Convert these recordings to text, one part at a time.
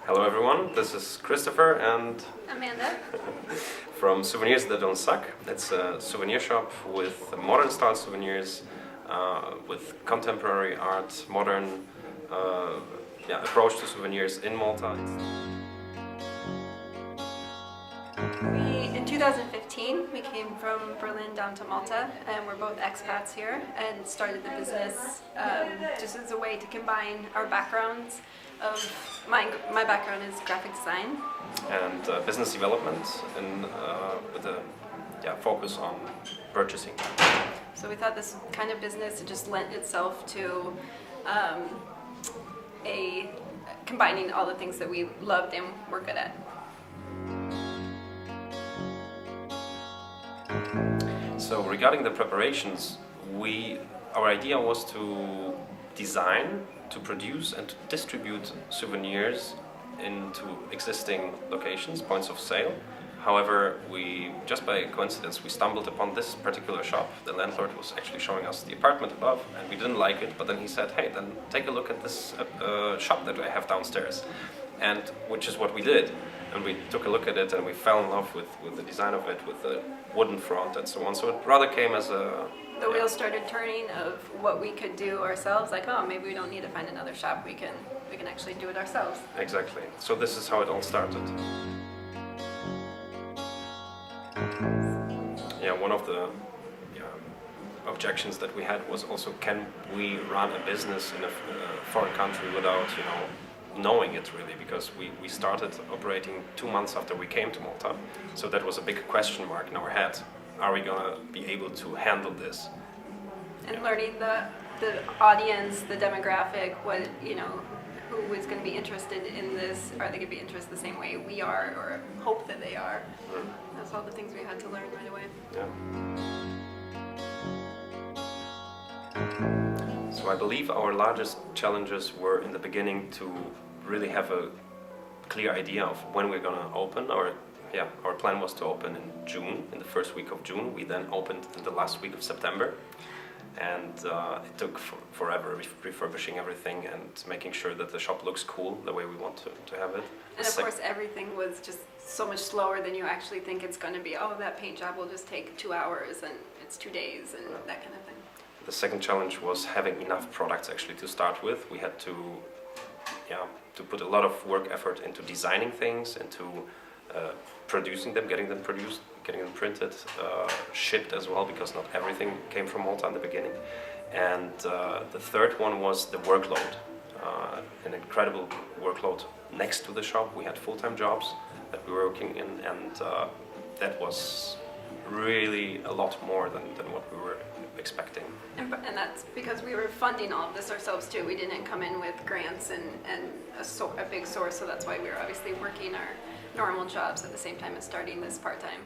Hello everyone, this is Christopher and Amanda. from Souvenirs that don't suck. It's a souvenir shop with modern style souvenirs, with contemporary art, modern approach to souvenirs in Malta. In 2015, we came from Berlin down to Malta, and we're both expats here, and started the business just as a way to combine our backgrounds. My background is graphic design And business development with a focus on purchasing. So we thought this kind of business just lent itself to combining all the things that we loved and were good at. So regarding the preparations, our idea was to design, to produce and to distribute souvenirs into existing locations, points of sale. However, just by coincidence, we stumbled upon this particular shop. The landlord was actually showing us the apartment above and we didn't like it, but then he said, hey, then take a look at this shop that I have downstairs. And which is what we did. And we took a look at it and we fell in love with the design of it, with the wooden front and so on. So it rather came as a... The wheels started turning of what we could do ourselves, like, oh, maybe we don't need to find another shop, we can actually do it ourselves. Exactly. So this is how it all started. Yeah, one of the objections that we had was also, can we run a business in a foreign country without, knowing it really, because we started operating 2 months after we came to Malta, so that was a big question mark in our head. Are we gonna be able to handle this? And learning the audience, the demographic, who is going to be interested in this, are they going to be interested the same way we are, or hope that they are? That's all the things we had to learn right away. Yeah. So I believe our largest challenges were in the beginning to really have a clear idea of when we're going to open. Our plan was to open in June, in the first week of June. We then opened in the last week of September. And it took forever refurbishing everything and making sure that the shop looks cool the way we want to have it. And of course everything was just so much slower than you actually think it's going to be. Oh, that paint job will just take 2 hours and it's 2 days and that kind of thing. The second challenge was having enough products actually to start with. We had to put a lot of work effort into designing things, into producing them, getting them produced, getting them printed, shipped as well, because not everything came from Malta in the beginning. And the third one was the workload, an incredible workload next to the shop. We had full-time jobs that we were working in, and that was really a lot more than what we were expecting. And that's because we were funding all of this ourselves too. We didn't come in with grants and a big source, so that's why we were obviously working our normal jobs at the same time as starting this part-time.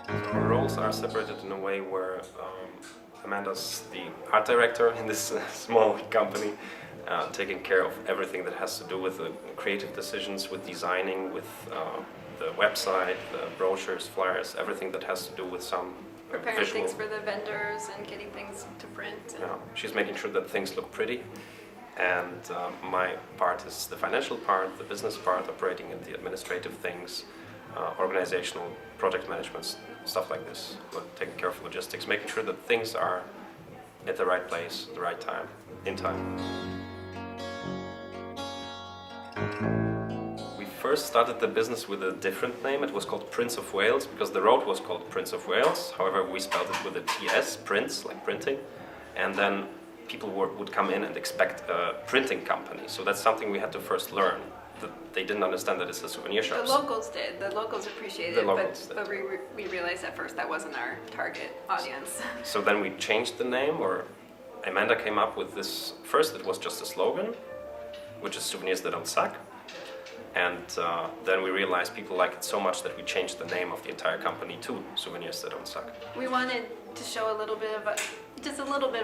So our roles are separated in a way where Amanda's the art director in this small company, taking care of everything that has to do with the creative decisions, with designing, with the website, the brochures, flyers, everything that has to do with some preparing visual. Things for the vendors and getting things to print. Yeah, she's making sure that things look pretty. And my part is the financial part, the business part, operating in the administrative things, organizational, project management, stuff like this. Taking care of logistics, making sure that things are at the right place, the right time, in time. We first started the business with a different name. It was called Prince of Wales because the road was called Prince of Wales. However, we spelled it with a TS, Prince, like printing. And then people would come in and expect a printing company. So that's something we had to first learn. They didn't understand that it's a souvenir shop. The locals did. The locals appreciated it, but we realized at first that wasn't our target audience. So then we changed the name, or Amanda came up with this. First it was just a slogan, which is Souvenirs that don't suck. And then we realized people liked it so much that we changed the name of the entire company to Souvenirs that don't suck. We wanted to show a little bit of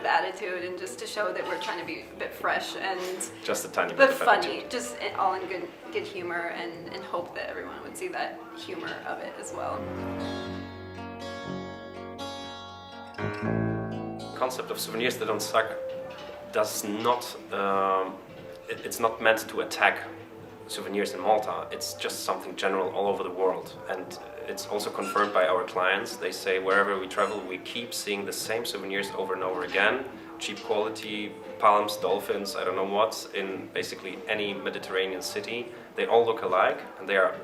attitude, and just to show that we're trying to be a bit fresh and just a tiny bit but of funny, attitude. just all in good humor, and hope that everyone would see that humor of it as well. The concept of Souvenirs that don't suck does not, it's not meant to attack souvenirs in Malta. It's just something general all over the world, and it's also confirmed by our clients. They say wherever we travel, we keep seeing the same souvenirs over and over again. Cheap quality, palms, dolphins, I don't know what, in basically any Mediterranean city. They all look alike, and they are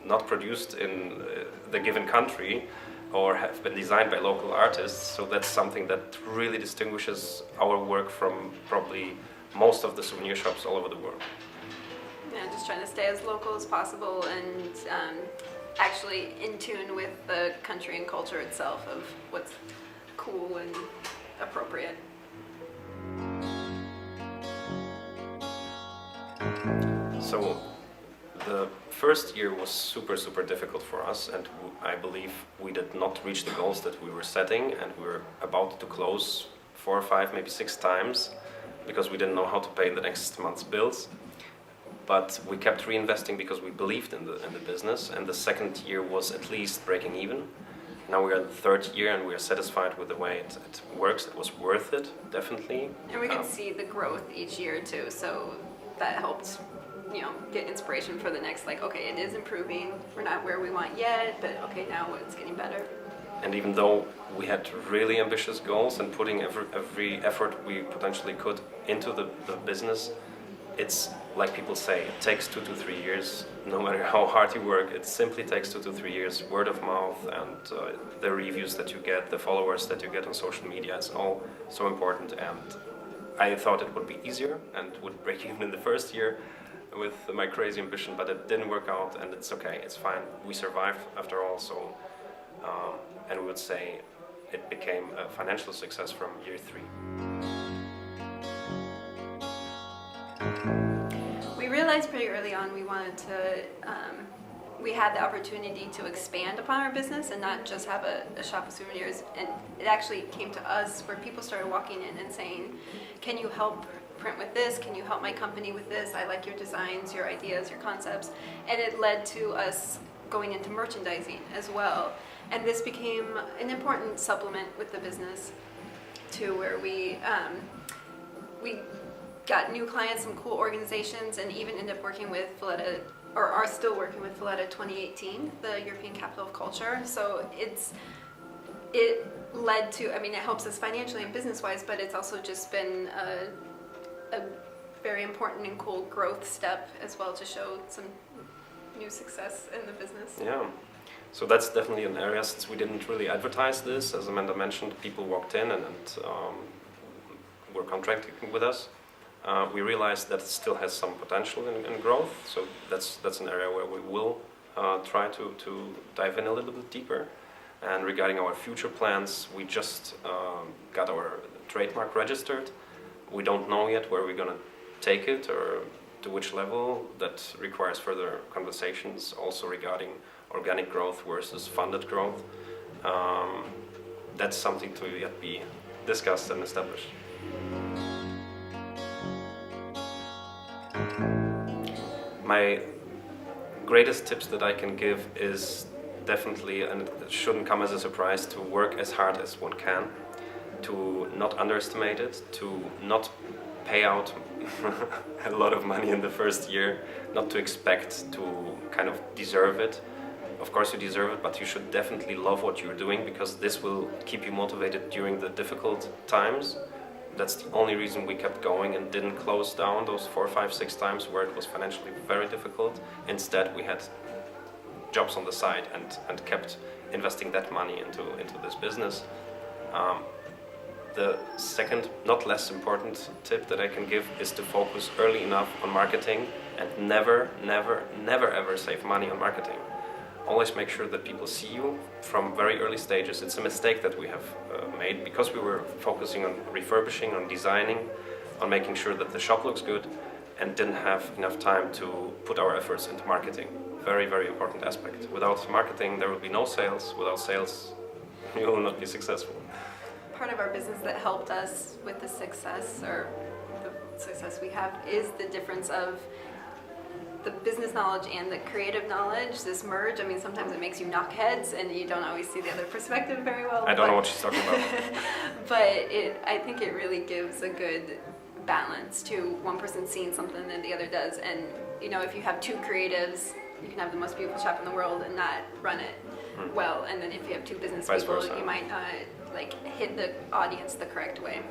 not produced in the given country or have been designed by local artists. So that's something that really distinguishes our work from probably most of the souvenir shops all over the world. Yeah, just trying to stay as local as possible and actually in tune with the country and culture itself of what's cool and appropriate. So the first year was super difficult for us, and I believe we did not reach the goals that we were setting, and we were about to close 4 or 5, maybe 6 times because we didn't know how to pay the next month's bills. But we kept reinvesting because we believed in the business, and the second year was at least breaking even. Now we're in the third year and we're satisfied with the way it works. It was worth it, definitely. And we can see the growth each year too, so that helped, get inspiration for the next, okay, it is improving. We're not where we want yet, but okay, now it's getting better. And even though we had really ambitious goals and putting every effort we potentially could into the business, it's like people say, it takes 2 to 3 years. No matter how hard you work, it simply takes 2 to 3 years. Word of mouth and the reviews that you get, the followers that you get on social media, it's all so important. And I thought it would be easier and would break even in the first year with my crazy ambition, but it didn't work out, and it's okay, it's fine. We survived after all, so and we would say it became a financial success from year 3. We realized pretty early on we wanted to, we had the opportunity to expand upon our business and not just have a shop of souvenirs. And it actually came to us where people started walking in and saying, can you help print with this? Can you help my company with this? I like your designs, your ideas, your concepts. And it led to us going into merchandising as well. And this became an important supplement with the business too, where we got new clients, some cool organizations, and even ended up working with Valletta, or are still working with Valletta 2018, the European Capital of Culture. So it led to, it helps us financially and business-wise, but it's also just been a very important and cool growth step as well to show some new success in the business. Yeah. So that's definitely an area, since we didn't really advertise this, as Amanda mentioned, people walked in and were contracting with us. We realized that it still has some potential in growth, so that's an area where we will try to dive in a little bit deeper. And regarding our future plans, we just got our trademark registered. We don't know yet where we're going to take it or to which level. That requires further conversations, also regarding organic growth versus funded growth. That's something to yet be discussed and established. My greatest tips that I can give is definitely, and it shouldn't come as a surprise, to work as hard as one can, to not underestimate it, to not pay out a lot of money in the first year, not to expect to kind of deserve it. Of course you deserve it, but you should definitely love what you're doing, because this will keep you motivated during the difficult times. That's the only reason we kept going and didn't close down those 4, 5, 6 times where it was financially very difficult. Instead, we had jobs on the side and kept investing that money into this business. The second, not less important tip that I can give is to focus early enough on marketing and never ever save money on marketing. Always make sure that people see you from very early stages. It's a mistake that we have made because we were focusing on refurbishing, on designing, on making sure that the shop looks good, and didn't have enough time to put our efforts into marketing. Very important aspect. Without marketing, there will be no sales. Without sales, you will not be successful. Part of our business that helped us with the success, or the success we have, is the difference of the business knowledge and the creative knowledge, this merge. Sometimes it makes you knock heads and you don't always see the other perspective very well. I don't know what she's talking about. But I think it really gives a good balance to one person seeing something and the other does. And you know, if you have two creatives, you can have the most beautiful shop in the world and not run it well. And then if you have two business Vice people, versa. you might not like hit the audience the correct way.